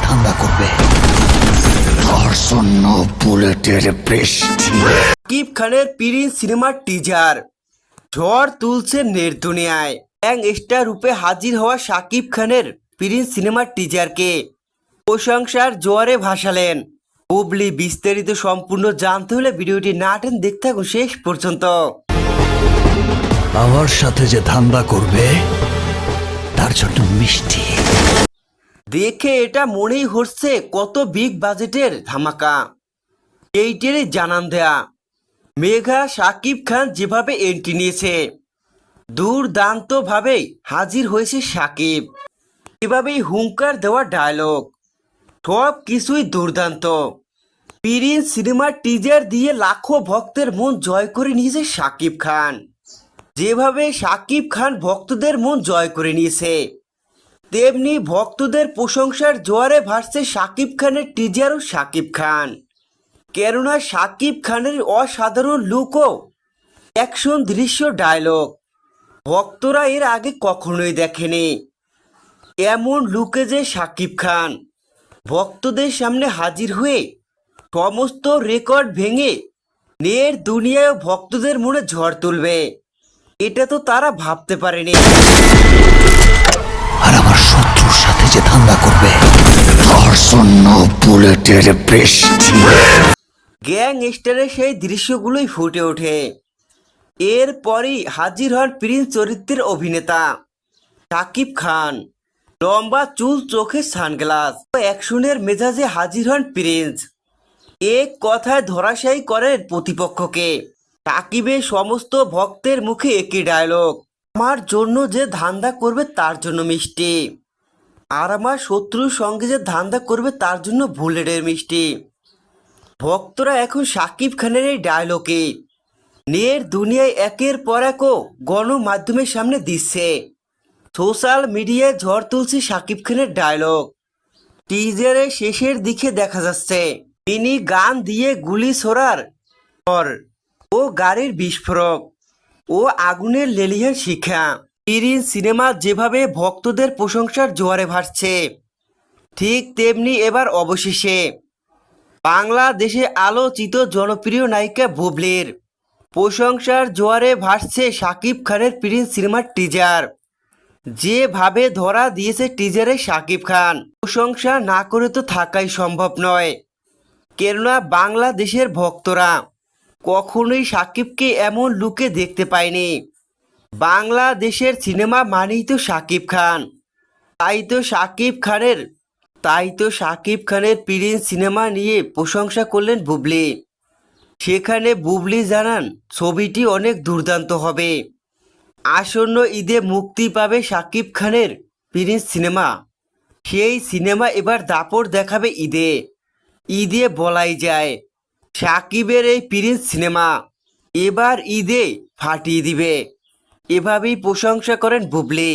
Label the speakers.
Speaker 1: ধান্দা করবে তার জন্য বুলেটের বৃষ্টি।
Speaker 2: শাকিব খানের প্রিন্স সিনেমার টিজার ঝড় তুলছে নেট দুনিয়ায়। গ্যাং স্টার রূপে হাজির হওয়া শাকিব খানের প্রিন্স সিনেমার টিজারকে প্রশংসার জোয়ারে ভাসালেন বুবলি। বিস্তারিত সম্পূর্ণ জানতে হলে ভিডিওটি না টেনে দেখতে থাকুন শেষ পর্যন্ত।
Speaker 1: আমার সাথে যে ধান্দা করবে তার জন্য মিষ্টি।
Speaker 2: দেখে এটা মনেই হচ্ছে কত বিগ বাজেটের ধামাকা। এইটারই জানান দেয়া মেঘা শাকিব খান যেভাবে এন্ট্রি নিয়েছে দুর্দান্ত ভাবে হাজির হয়েছে শাকিব। এভাবেই হুঙ্কার দেওয়া ডায়লগ সব কিছুই দুর্দান্ত। প্রিন্স সিনেমার টিজার দিয়ে লাখো ভক্তের মন জয় করে নিয়েছে শাকিব খান। যেভাবে শাকিব খান ভক্তদের মন জয় করে নিয়েছে তেমনি ভক্তদের প্রশংসার জোয়ারে ভাসছে শাকিব খানের টিজার ও শাকিব খান। কেননা শাকিব খানের অসাধারণ লুক ও অ্যাকশন দৃশ্য ডায়লগ ভক্তরা এর আগে কখনোই দেখেনি। এমন লুকে যে শাকিব খান ভক্তদের সামনে হাজির হয়ে সমস্ত রেকর্ড ভেঙে নেট দুনিয়ায় ভক্তদের মনে ঝড় তুলবে এটা তো তারা ভাবতে পারেনি।
Speaker 1: আর আমার শত্রুর সাথে যে ধান্দা করবে তার জন্য বুলেটের বৃষ্টি।
Speaker 2: গ্যাং স্টারের সেই দৃশ্যগুলোই ফুটে ওঠে। এরপরই হাজির হন প্রিন্স চরিত্রের অভিনেতা শাকিব খান। লম্বা চুল, চোখে সানগ্লাস ও অ্যাকশনের মেজাজে হাজির হন প্রিন্স। এক কথায় ধরাশায়ী করেন প্রতিপক্ষকে। শাকিবের সমস্ত ভক্তের মুখে একই ডায়লগ, আমার জন্য যে ধান্দা করবে তার জন্য মিষ্টি, আর আমার শত্রুর সঙ্গে যে ধান্দা করবে তার জন্য বুলেটের মিষ্টি। ভক্তরা এখন শাকিব খানের এই ডায়লগে নেট দুনিয়ায় একের পর এক গণমাধ্যমের সামনে দিচ্ছে। সোশ্যাল মিডিয়ায় ঝড় তুলছে শাকিব খানের ডায়লগ। টিজারের শেষের দিকে দেখা যাচ্ছে তিনি গান দিয়ে গুলি ছোড়ার পর ও গাড়ির বিস্ফোরক ও আগুনের লেলিহান শিখা। প্রিন্স সিনেমা যেভাবে ভক্তদের প্রশংসার জোয়ারে ভাসছে ঠিক তেমনি এবার অবশেষে বাংলাদেশে আলোচিত জনপ্রিয় নায়িকা বুবলির প্রশংসার জোয়ারে ভাসছে শাকিব খানের প্রিন্স সিনেমার টিজার। যেভাবে ধরা দিয়েছে টিজারে শাকিব খান, প্রশংসা না করে তো থাকাই সম্ভব নয়। কেননা বাংলাদেশের ভক্তরা কখনোই শাকিবকে এমন লুকে দেখতে পায়নি। বাংলাদেশের সিনেমা মানেই তো শাকিব খান। তাই তো শাকিব খানের প্রিন্স সিনেমা নিয়ে প্রশংসা করলেন বুবলি। সেখানে বুবলি জানান ছবিটি অনেক দুর্দান্ত হবে। আসন্ন ঈদে মুক্তি পাবে শাকিব খানের প্রিন্স সিনেমা। সেই সিনেমা এবার দাপট দেখাবে ঈদে বলাই যায় শাকিবের এই প্রিন্স সিনেমা এবার ঈদে ফাটিয়ে দিবে। এভাবেই প্রশংসা করেন বুবলি।